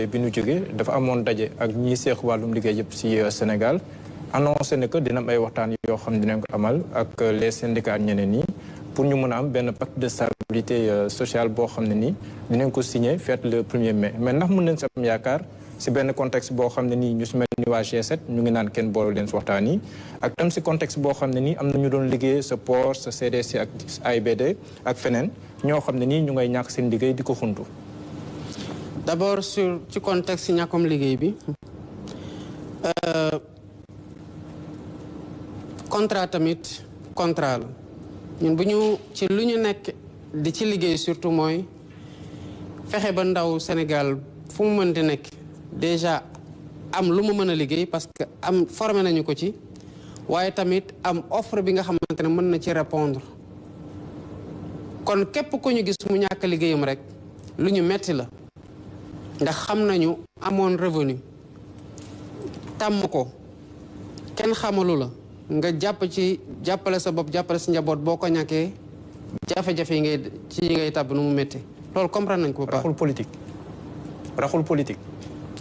bi ñu jógee dafa amoon daje ak ñi seex wàllum liggéey yëpp ci Sénégal annoncé ne que dina am ay waxtaan yoo xam ne dinañ ko amal ak les syndicats ak ñeneen ñi pour ñu mën a am benn pacte de stabilité sociale boo xam ne nii dinañ ko signé fête le 1er mai mais ndax mën nañ si am yaakaar si benn contexte boo xam ne nii ñu si mel ni waa G7 ñu ngi naan kenn boole leen si waxtaan yi ak tam si contexte boo xam ne nii am na ñu doon liggéey sa port sa CDC ak AIBD ak feneen ñoo xam ne nii ñu ngay ñàkk seen liggéey di ko xuntu. D'abord ci contexte ñàkkum liggéey bi contrat tamit contrat la ñun bu ñu ci lu ñu nekk di ci liggéey surtout mooy fexe ba ndaw Sénégal fu mu mën di nekk déjà am lu mu mën a liggéey parce que am formé nañu ko ci waaye tamit am offre bi nga xamante ne mën na ci répondre kon képp ku ñu gis mu ñàkk liggéeyam rek lu ñu metti la ndax xam nañu amoon revenu tàmm ko kenn xamalu la nga jàppale sa bopp jàppale sa njaboot boo ko ñàkkee jafe-jafe yi ngay tàbb nu mu métti loolu comprendre nañ ko ba raxul politique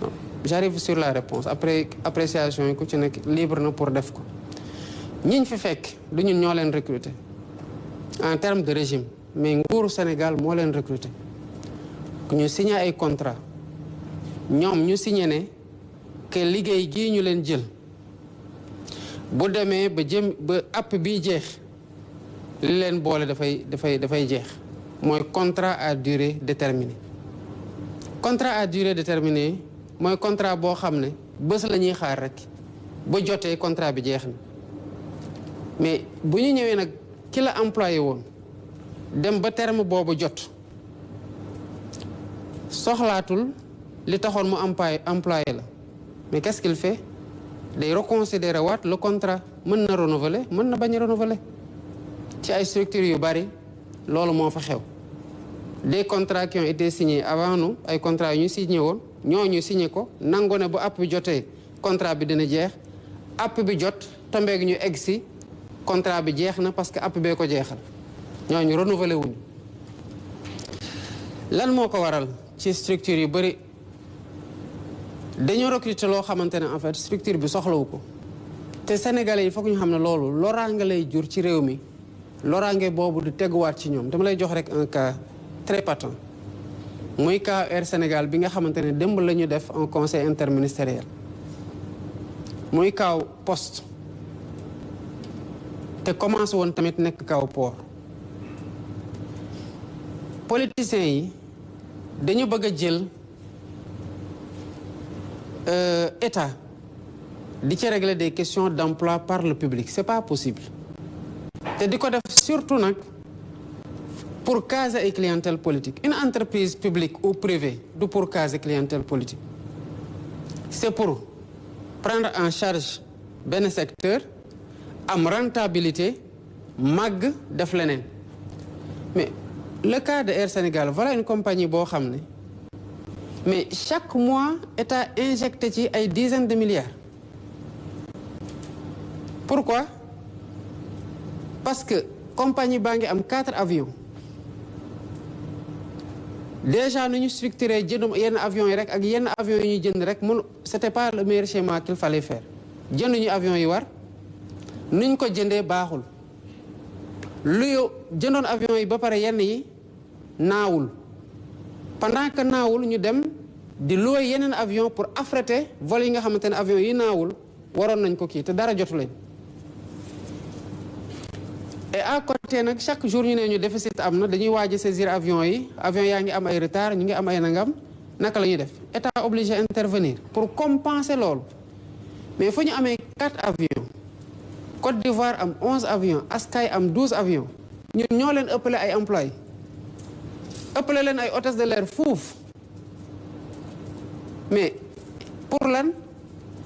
non, j'arrive sur la réponse après appréciation yi ku ci nekk libre na pour def ko ñiñ fi fekk du ñun ñoo leen recruter en termes de régime mais nguuru Sénégal moo leen recruter ñu signé ay contrat ñoom ñu signé ne que liggéey gii ñu leen jël bu demee ba app bi jeex li leen boole dafay jeex mooy contrat à durée déterminée contrat à durée déterminée mooy contrat boo xam ne bés la ñuy xaar rek ba jotee contrat bi jeex na mais bu ñu ñëwee nag ki la employé woon dem ba terme boobu jot soxlaatul li taxoon mu employé la mais qu'est-ce qu'il fait day reconsidérer waat le contrat mën na renouveler mën na bañ a renouveler ci ay structures yu bari loolu moo fa xew des contrats qui ont été signés avant nous ay contrats yu ñu signé woon ñooñu signé ko nangu ne bu app bi jotee contrat bi dina jeex app bi jot tombeeg ñu egg si contrat bi jeex na parce que app bee ko jeexal ñooñu renouveler wuñu lan moo ko waral ci structure yu bari dañoo recruter loo xamante ne en fait structure bi soxlawu ko te sénégalais yi foog ñu xam ne loolu loraange lay jur ci réew mi loraange boobu du teguwaat ci ñoom dama lay jox rek un cas très patent muy cas Air Sénégal bi nga xamante ne démb la ñu def un conseil interministériel muy cas poste te commencé woon tamit nekk cas port politiciens yi dañu bëgg a jël État di ci régler des questions d'emploi par le public c'est pas possible te di ko def surtout nag pour caser ay clientèle politique une entreprise publique ou privée du pour caser clientèle politique c'est pour prendre en charge benn secteur am rentabilité màgg def leneen mais le cas de Air Sénégal voilà une compagnie boo xam ne mais chaque mois État injecté ci ay dizaines de milliards pourquoi parce que compagnie baa ngi am 4 avions déjà nu ñu structuré jënd yenn avions yi rek ak yenn avions yi ñuy jënd rek c'était pas le meilleur schéma qu'il fallait faire jënduñu avions yi war nuñ ko jëndee baaxul lu jëndoon avions yi ba pare yenn yi naawul pendant que naawul ñu dem di louer yeneen avion pour affréter vol yi nga xamante ne avion yi naawul waroon nañ ko kii te dara jotu leen et à côté nag chaque jour ñu ne ñu déficit am na dañuy waaj a saisir avion yaa ngi am ay retard ñu ngi am ay nangam naka la ñuy def État obligé intervenir pour compenser loolu mais fu ñu amee 4 avions Côte d'Ivoire am 11 avions Askai am 12 avions ñun ñoo leen ëppale ay employés ëppale leen ay hôtesse de l'air fuuf mais pour lan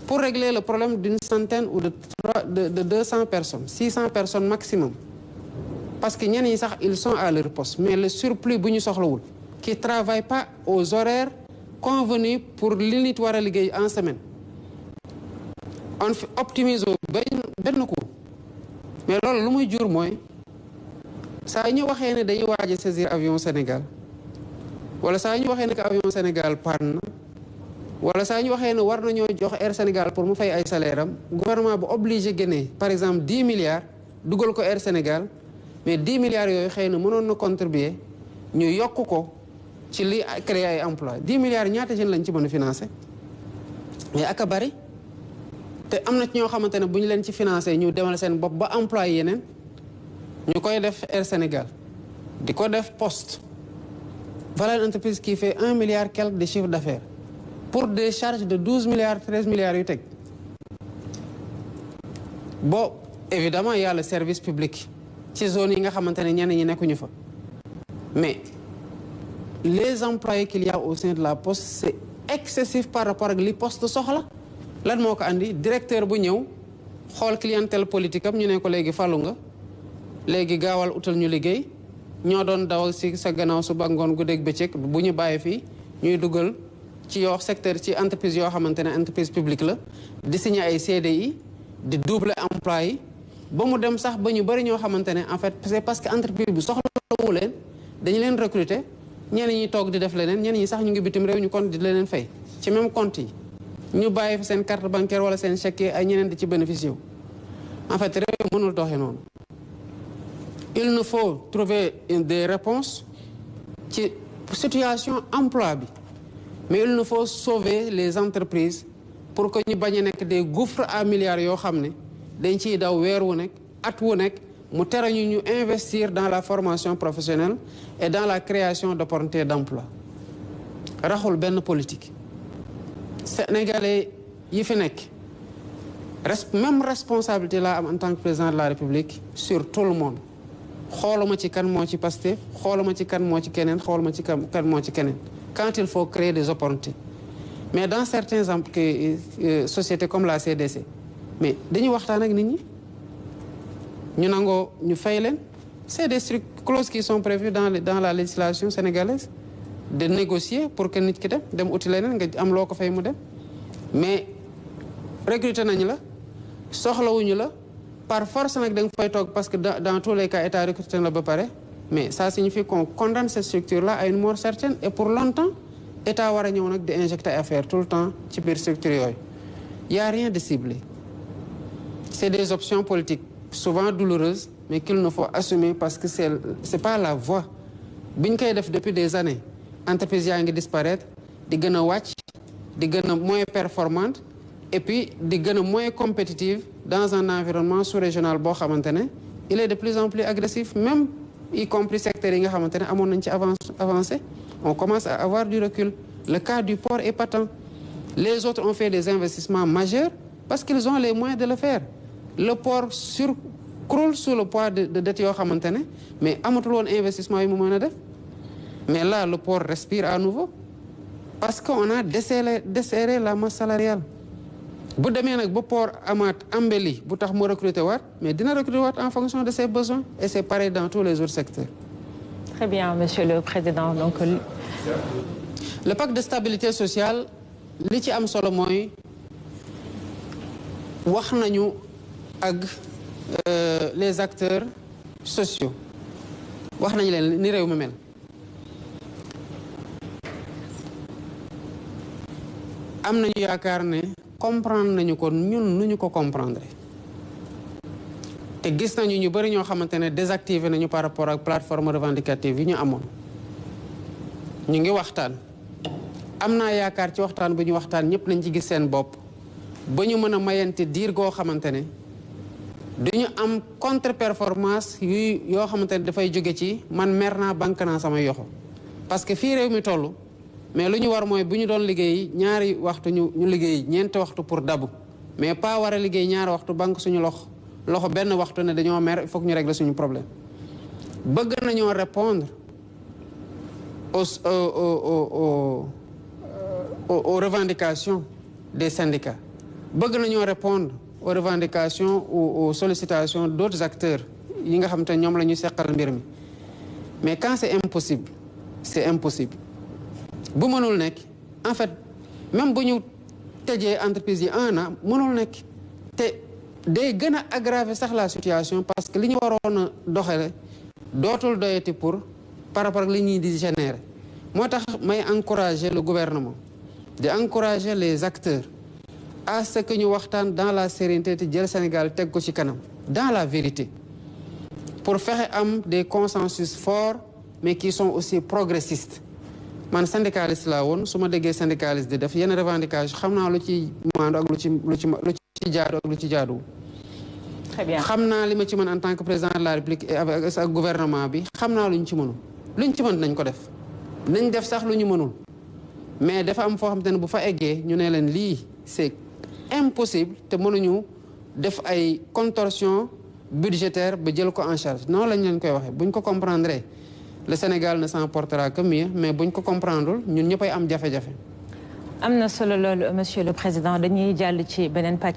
pour régler le problème d'une centaine ou de 200 personnes 600 personnes maximum parce que ñenn ñi sax ils sont à leur poste mais le surplus bu ñu soxlawul qui travaille pas aux horaires convenus pour li nit war a liggéey en semaine on optimise benn coup mais loolu lu muy jur mooy saa ñu waxee ne dañuy waaj a saisir avion Sénégal wala saa ñu waxee ne que avion Sénégal panne na wala saa ñu waxee ne war nañoo jox Air Sénégal pour mu fay ay salaire am gouvernement bu obligé génnee par exemple 10 milliards dugal ko Air Sénégal mais 10 milliards yooyu xëy na mënoon na contribuer ñu yokk ko ci li créer ay emploi 10 milliards ñaata jeunes lañ ci mën a financer mais aka bari te am na ci ñoo xamante ne bu ñu leen ci financer ñu demal seen bopp ba emploi yeneen ñu koy def Air Sénégal di ko def Poste voilà une entreprise qui fait 1 milliard quelque de chiffre d'affaires pour des charges de 12 milliards 13 milliards yu teg bon évidemment il y a le service public ci zone yi nga xamante ne ñenn ñi nekkuñu fa mais les employés qu'il y a au sein de la Poste c'est excessif par rapport ak li Poste soxla lan moo ko andi directeur bu ñëw xool clientèle politique am ñu ne ko léegi falu nga léegi gaawal utal ñu liggéey ñoo doon daw si sa gannaaw suba ngoon guddeeg bëccëg bu ñu bàyyi fii ñuy dugal ci yoo secteur ci entreprise yoo xamante ne entreprise publique la di signer ay CDI di doubler emploi yi ba mu dem sax ba ñu bëri ñoo xamante ne en fait c'est parce que entreprise bi soxlawu leen dañu leen recruter ñenn ñi toog di def leneen ñenn ñi sax ñu ngi bitim réew ñu kon di leneen fay ci même compte yi ñu bàyyi fi seen carte bancaire wala seen chèque ay ñeneen di ci bénéficier wu en fait réew mënul doxee noonu il nous faut trouver des réponses ci situation emploi bi mais il nous faut sauver les entreprises pour que ñu bañ a nekk des gouffres à milliards yoo xam ne dañ ciy daw weer wu nekk at wu nekk mu tere ñu investir dans la formation professionnelle et dans la création d'opportunités d'emploi raxul benn politique sénégalais yi fi nekk même responsabilité laa am en tant que président de la République sur tout le monde xooluma ci kan moo ci Pastef xooluma ci kan moo ci keneen xooluma ci kan moo ci keneen quand il faut créer des opportunités mais dans certains sociétés comme la CDC mais dañuy waxtaan ak nit ñi ñu nangoo ñu fay leen c'est des clauses qui sont prévues dans la législation sénégalaise de négocier pour que nit ki dem uti leneen nga am loo ko fay mu dem mais recruter nañu la soxlawuñu la par force nag da nga fay toog parce que dans tous les cas état recruté na ba pare mais ça signifie qu'on condamne cette structure là à une mort certaine et pour longtemps état war a ñëw nag di injecter affaire tout le temps ci biir structure yooyu y a rien de ciblé c'est des options politiques souvent douloureuses mais qu'il nous faut assumer parce que c'est pas la voie bi ñu koy def depuis des années entreprise yaa ngi disparaître di gën a wàcc di gën a moins performante et puis di gën a moins compétitive dans un environnement sous-régional boo xamante ne il est de plus en plus agressif même y compris secteurs yi nga xamante ne amoon nañ ci avancé on commence à avoir du recul le cas du port est patent les autres ont fait des investissements majeurs parce qu'ils ont les moyens de le faire le port croule sous le poids de dettes yoo xamante ne mais amatul woon investissement yi mu mën a def mais là le port respire à nouveau parce qu'on a desserré la masse salariale bu demee nag ba port amaat embelli bu tax mu recruter waat mais dina recruter waat en fonction de ses besoins et c'est pareil dans tous les autres secteurs. Très bien, Monsieur le Président. Donc, le pacte de stabilité sociale li ci am solo mooy wax nañu ak les acteurs sociaux wax nañu leen ni réew mi mel. am nañu yaakaar ne comprendre nañu ko ñun nu ñu ko comprendre te gis nañu ñu bari ñoo xamante ne désactivé nañu par rapport ak plateforme revendicative yi ñu amoon ñu ngi waxtaan am naa yaakaar ci waxtaan bu ñu waxtaan ñëpp nañ ci gis seen bopp ba ñu mën a mayante diir goo xamante ne duñu am contre performance yoo xamante ne dafay jóge ci man mer naa banque naa sama yoxo parce que fii réew mi toll mais lu ñu war mooy bu ñu doon liggéey ñaari waxtu ñu liggéey ñeenti waxtu pour dabu mais pas war a liggéey ñaari waxtu banque suñu loxo benn waxtu ne dañoo mer il faut que ñu régler suñu problème bëgg nañoo répondre aux revendications des syndicats bëgg nañoo répondre aux revendications ou aux sollicitations d'autres acteurs yi nga xam te ñoom la ñuy seqal mbir mi mais quand c'est impossible bu mënul nekk en fait même bu ñu tëjee entreprise yi 1 an mënul nekk te day gën a aggraver sax la situation parce que li ñu waroon a doxale dootul doyati par rapport ak li ñuy di générer moo tax may encourager le gouvernement di encourager les acteurs à ce que ñu waxtaan dans la sérénité te jël Sénégal teg ko ci kanam dans la vérité pour fexe am des consensus forts mais qui sont aussi progressistes man syndicaliste laa woon su ma déggee syndicaliste di def yenn revendication xam naa lu ci maandu ak lu ci jaadu ak lu ci jaadu. Très bien. xam naa li ma ci mën en tant que président de la République et avec ak gouvernement bi xam naa lu ñu ci mënul lu ñu ci mën nañ ko def nañ def sax lu ñu mënul mais dafa am foo xam te ne bu fa eggee ñu ne leen lii c'est impossible te mënuñu def ay contorsion budgétaire ba jël ko en charge noonu lañ leen koy waxee buñ ko comprendre le Sénégal ne s'en portera que mieux mais buñ ko comprendre ñun ñëppay am jafe-jafe. am na solo loolu monsieur le président dañuy jàll ci beneen pàcc